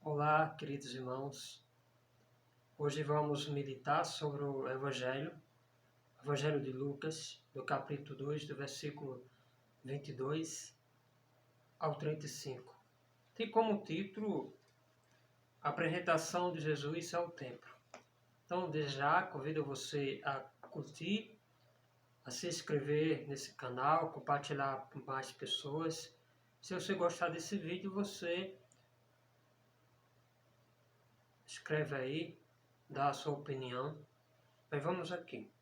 Olá, queridos irmãos. Hoje vamos meditar sobre o Evangelho de Lucas, do capítulo 2, do versículo 22 ao 35. Tem como título a apresentação de Jesus ao templo. Então, desde já, convido você a curtir, a se inscrever nesse canal, compartilhar com mais pessoas. Se você gostar desse vídeo, você escreve aí, dá a sua opinião. Mas vamos aqui.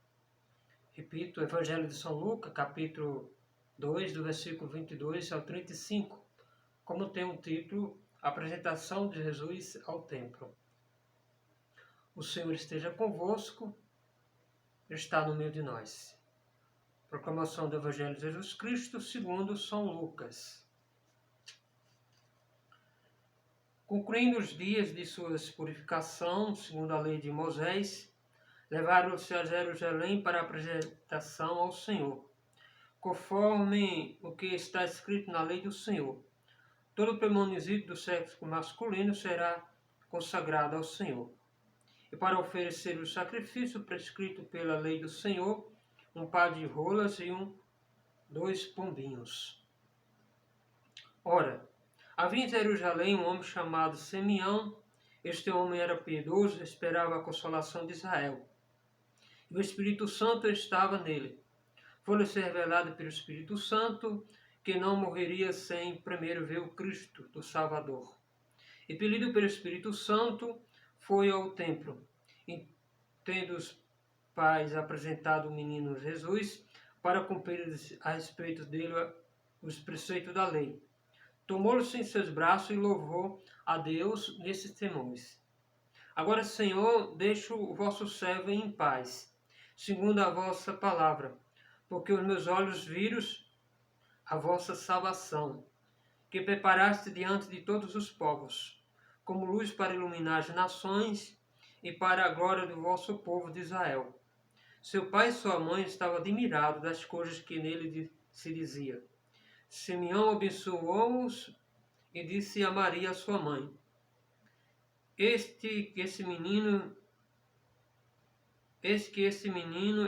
Repito, Evangelho de São Lucas, capítulo 2, do versículo 22 ao 35, como tem o título, Apresentação de Jesus ao Templo. O Senhor esteja convosco, está no meio de nós. Proclamação do Evangelho de Jesus Cristo segundo São Lucas. Concluindo os dias de sua purificação, segundo a lei de Moisés, levaram-se a Jerusalém para a apresentação ao Senhor, conforme o que está escrito na lei do Senhor. Todo primogênito do sexo masculino será consagrado ao Senhor. E para oferecer o sacrifício prescrito pela lei do Senhor, um par de rolas e dois pombinhos. Ora, havia em Jerusalém um homem chamado Simeão. Este homem era piedoso e esperava a consolação de Israel. E o Espírito Santo estava nele. Foi-lhe revelado pelo Espírito Santo que não morreria sem primeiro ver o Cristo do Salvador. E pedido pelo Espírito Santo, foi ao templo. E tendo os pais apresentado o menino Jesus, para cumprir a respeito dele os preceitos da lei, tomou-lo em seus braços e louvou a Deus nesses temores. Agora, Senhor, deixo o vosso servo em paz, segundo a vossa palavra, porque os meus olhos viram a vossa salvação, que preparaste diante de todos os povos, como luz para iluminar as nações e para a glória do vosso povo de Israel. Seu pai e sua mãe estavam admirados das coisas que nele se dizia. Simeão abençoou-os e disse a Maria, sua mãe: Eis que esse menino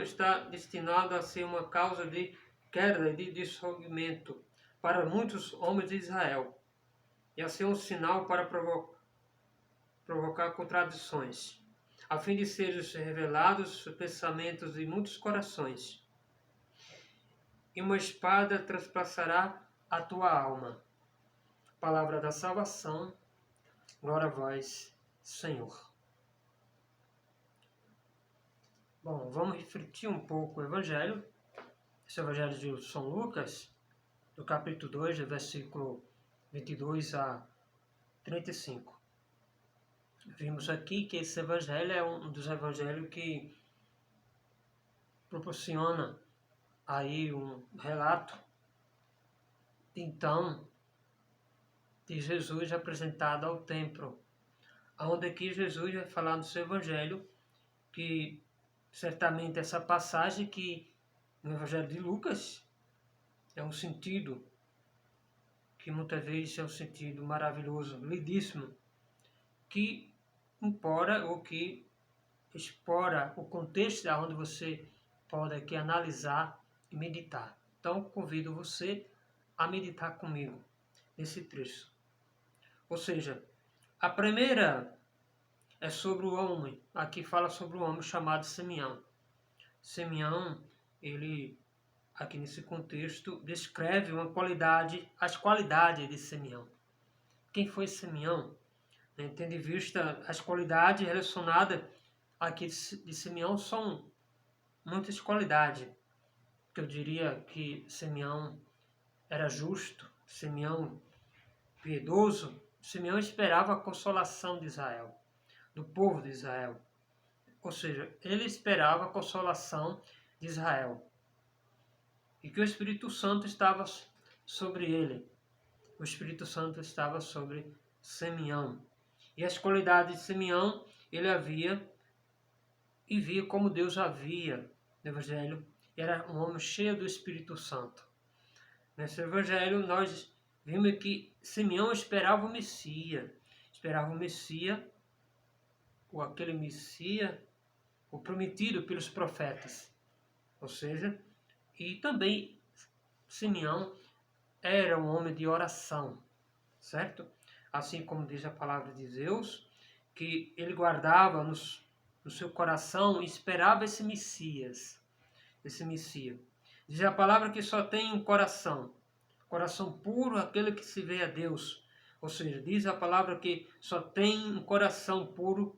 está destinado a ser uma causa de queda e de dissolvimento para muitos homens de Israel, e a ser um sinal para provocar contradições, a fim de serem revelados os pensamentos de muitos corações. E uma espada transpassará a tua alma. Palavra da salvação, glória a vós, Senhor. Bom, vamos refletir um pouco o Evangelho. Esse é o Evangelho de São Lucas, do capítulo 2, do versículo 22 a 35. Vimos aqui que esse Evangelho é um dos Evangelhos que proporciona aí um relato, então, de Jesus apresentado ao templo, onde aqui Jesus vai falar no seu Evangelho, que certamente essa passagem que no Evangelho de Lucas é um sentido que muitas vezes é um sentido maravilhoso, lindíssimo, que impora ou que explora o contexto onde você pode aqui analisar e meditar. Então, convido você a meditar comigo nesse trecho. Ou seja, a primeira é sobre o homem. Aqui fala sobre o homem chamado Simeão. Simeão, ele, aqui nesse contexto, descreve as qualidades de Simeão. Quem foi Simeão? Tendo em vista as qualidades relacionadas aqui de Simeão, são muitas qualidades. Eu diria que Simeão era justo, Simeão piedoso, Simeão esperava a consolação de Israel, do povo de Israel. Ou seja, ele esperava a consolação de Israel. E que o Espírito Santo estava sobre ele. O Espírito Santo estava sobre Simeão. E as qualidades de Simeão, ele havia e via como Deus havia no Evangelho. Era um homem cheio do Espírito Santo. Nesse Evangelho, nós vimos que Simeão esperava o Messias, esperava o Messias, ou aquele Messias, o prometido pelos profetas. Ou seja, e também Simeão era um homem de oração, certo? Assim como diz a palavra de Deus, que ele guardava no seu coração e esperava esse Messias. Diz a palavra que só tem um coração puro, aquele que se vê a Deus. Ou seja, diz a palavra que só tem um coração puro,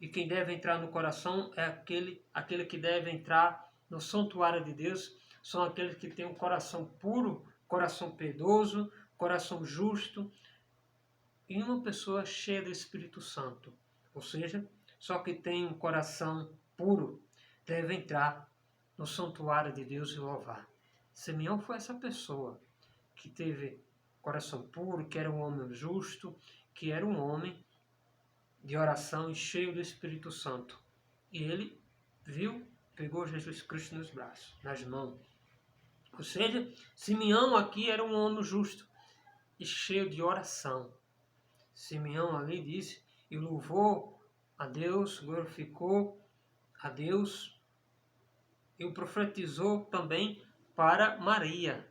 e quem deve entrar no coração é aquele que deve entrar no santuário de Deus, são aqueles que têm um coração puro, coração piedoso, coração justo, e uma pessoa cheia do Espírito Santo. Ou seja, só que tem um coração puro deve entrar no santuário de Deus e louvar. Simeão foi essa pessoa que teve coração puro, que era um homem justo, que era um homem de oração e cheio do Espírito Santo. E ele pegou Jesus Cristo nos braços, nas mãos. Ou seja, Simeão aqui era um homem justo e cheio de oração. Simeão ali disse e louvou a Deus, glorificou a Deus e o profetizou também para Maria.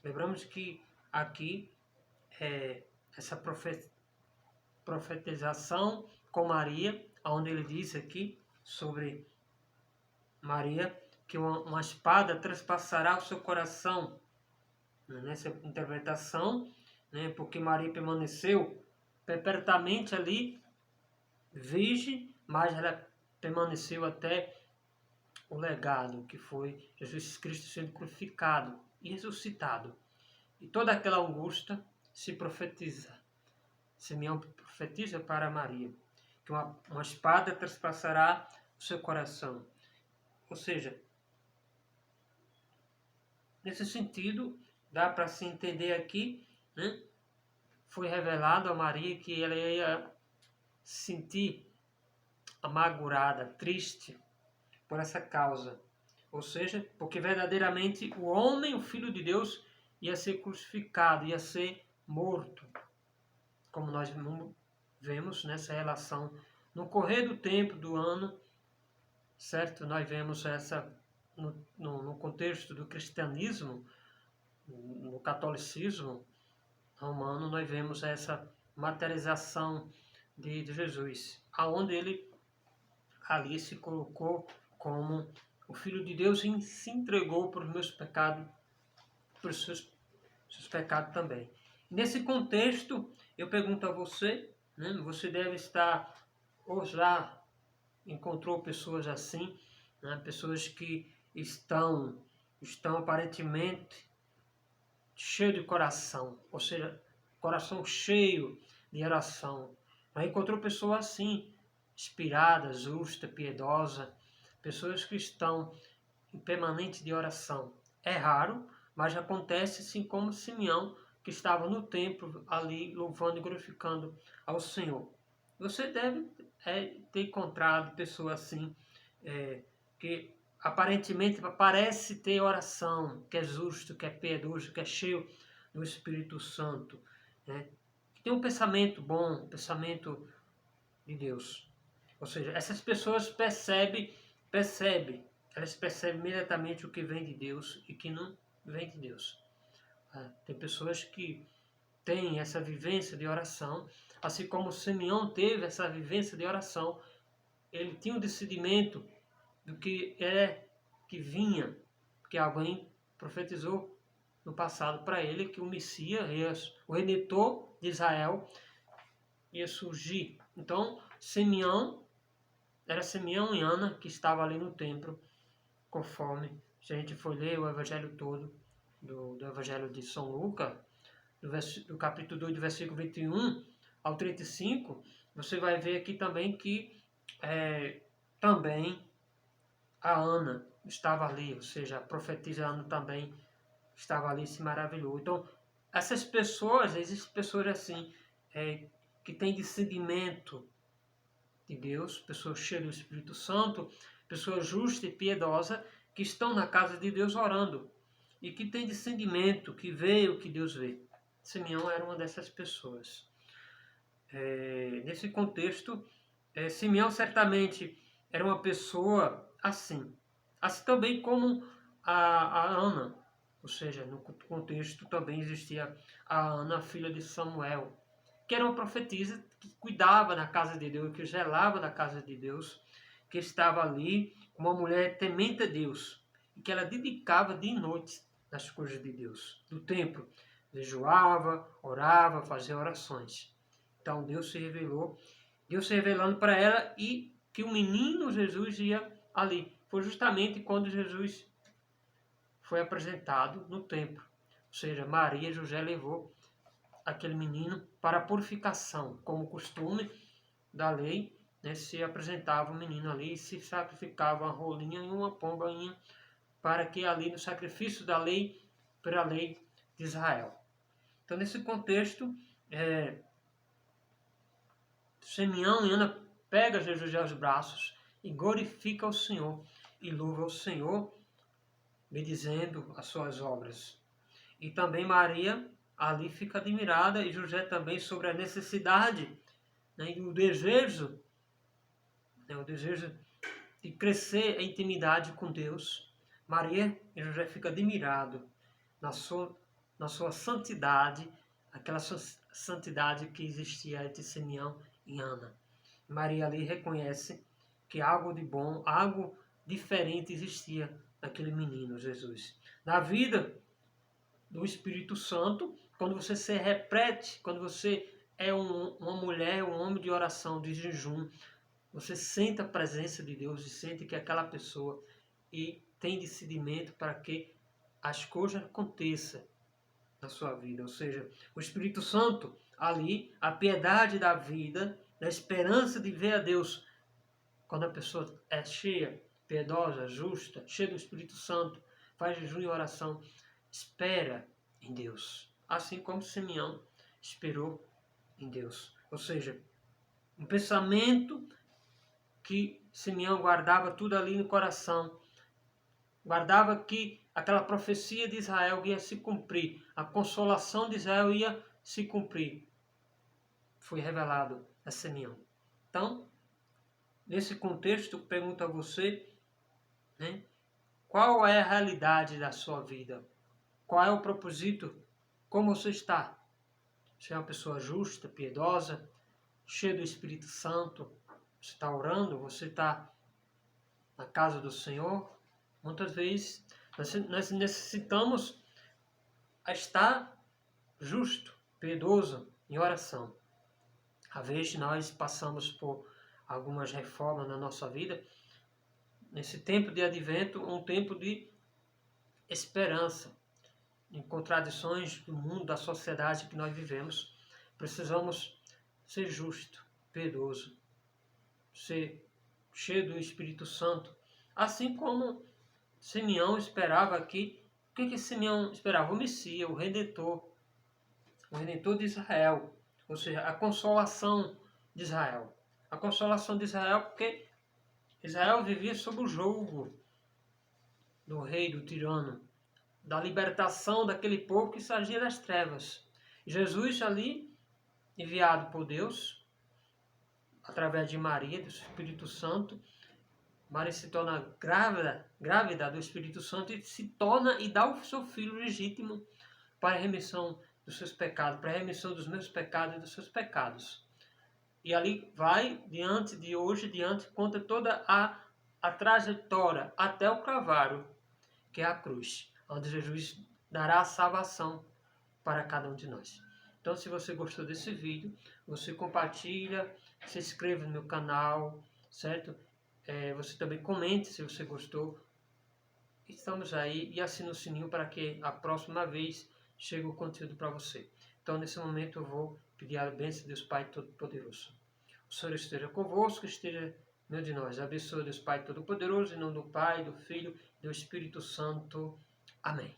Lembramos que aqui essa profetização com Maria, onde ele diz aqui sobre Maria, que uma espada transpassará o seu coração. Nessa interpretação, porque Maria permaneceu perpetuamente ali, virgem, mas ela permaneceu até o legado, que foi Jesus Cristo sendo crucificado e ressuscitado. E toda aquela angústia se profetiza. Simeão profetiza para Maria, que uma espada transpassará o seu coração. Ou seja, nesse sentido, dá para se entender aqui, foi revelado a Maria que ela ia se sentir amargurada, triste por essa causa. Ou seja, porque verdadeiramente o homem, o Filho de Deus, ia ser crucificado, ia ser morto. Como nós vemos nessa relação. No correr do tempo, do ano, certo? Nós vemos essa, no contexto do cristianismo, no catolicismo romano, nós vemos essa materialização de Jesus, aonde ele ali se colocou como o Filho de Deus e se entregou por meus pecados, por seus pecados também. Nesse contexto, eu pergunto a você, você deve estar, ou já encontrou pessoas assim, pessoas que estão aparentemente cheios de coração, ou seja, coração cheio de oração. Já encontrou pessoas assim, inspiradas, justas, piedosas, pessoas que estão em permanente de oração. É raro, mas acontece assim como Simeão, que estava no templo ali louvando e glorificando ao Senhor. Você deve ter encontrado pessoas assim, que aparentemente parece ter oração, que é justo, que é piedoso, que é cheio do Espírito Santo, que tem um pensamento bom, um pensamento de Deus. Ou seja, essas pessoas elas percebem imediatamente o que vem de Deus e que não vem de Deus. Tem pessoas que têm essa vivência de oração, assim como Simeão teve essa vivência de oração, ele tinha um discernimento do que que vinha, porque alguém profetizou no passado para ele que o Messias, o Redentor de Israel, ia surgir. Então, era Simeão e Ana que estavam ali no templo, conforme, se a gente for ler o evangelho todo, do evangelho de São Lucas, do capítulo 2, do versículo 21 ao 35, você vai ver aqui também que também a Ana estava ali, ou seja, a profetisa Ana também estava ali, se maravilhou. Então, essas pessoas, existem pessoas assim, que têm discernimento de Deus, pessoas cheias do Espírito Santo, pessoas justas e piedosas, que estão na casa de Deus orando, e que têm discernimento, que vê o que Deus vê. Simeão era uma dessas pessoas. Nesse contexto, Simeão certamente era uma pessoa assim também como a Ana, ou seja, no contexto também existia a Ana, filha de Samuel, que era uma profetisa que cuidava da casa de Deus, que zelava da casa de Deus, que estava ali como uma mulher temente a Deus, e que ela dedicava dia e noite nas coisas de Deus, do templo, jejuava, orava, fazia orações. Então Deus se revelando para ela e que o menino Jesus ia ali. Foi justamente quando Jesus foi apresentado no templo. Ou seja, Maria e José levou aquele menino para a purificação, como costume da lei, né, se apresentava o menino ali e se sacrificava uma rolinha e uma pombainha para que ali no sacrifício da lei, pela lei de Israel. Então, nesse contexto, Simeão e Ana pega Jesus aos braços e glorifica o Senhor e louva o Senhor, bendizendo as suas obras. E também Maria ali fica admirada e José também sobre a necessidade, né, e o desejo de crescer em intimidade com Deus. Maria e José ficam admirados na sua santidade, aquela santidade que existia entre Simeão e Ana. Maria ali reconhece que algo de bom, algo diferente existia naquele menino Jesus. Na vida do Espírito Santo, quando você se reprete, quando você é uma mulher, um homem de oração, de jejum, você sente a presença de Deus e sente que aquela pessoa e tem discernimento para que as coisas aconteçam na sua vida. Ou seja, o Espírito Santo ali, a piedade da vida, da esperança de ver a Deus, quando a pessoa é cheia, piedosa, justa, cheia do Espírito Santo, faz jejum e oração, espera em Deus. Assim como Simeão esperou em Deus. Ou seja, um pensamento que Simeão guardava tudo ali no coração, guardava que aquela profecia de Israel ia se cumprir, a consolação de Israel ia se cumprir. Foi revelado a Simeão. Então, nesse contexto, eu pergunto a você, né, qual é a realidade da sua vida? Qual é o propósito? Como você está? Você é uma pessoa justa, piedosa, cheia do Espírito Santo? Você está orando? Você está na casa do Senhor? Muitas vezes nós necessitamos estar justo, piedoso em oração. Às vezes nós passamos por algumas reformas na nossa vida. Nesse tempo de advento, um tempo de esperança. Em contradições do mundo, da sociedade que nós vivemos, precisamos ser justo, piedoso, ser cheio do Espírito Santo. Assim como Simeão esperava aqui. O que Simeão esperava? O Messias, o Redentor de Israel. Ou seja, a consolação de Israel. A consolação de Israel porque Israel vivia sob o jugo do rei, do tirano, da libertação daquele povo que saía das trevas. Jesus ali, enviado por Deus, através de Maria, do Espírito Santo, Maria se torna grávida do Espírito Santo e se torna e dá o seu filho legítimo para a remissão dos seus pecados, para a remissão dos meus pecados e dos seus pecados. E ali vai, diante, conta toda a trajetória até o Calvário, que é a cruz, onde Jesus dará a salvação para cada um de nós. Então, se você gostou desse vídeo, você compartilha, se inscreva no meu canal, certo? Você também comente se você gostou. Estamos aí e assine o sininho para que a próxima vez chegue o conteúdo para você. Então, nesse momento, eu vou pedir a bênção de Deus Pai Todo-Poderoso. O Senhor esteja convosco, esteja no meio de nós. Abençoe Deus Pai Todo-Poderoso, em nome do Pai, do Filho e do Espírito Santo. Amém.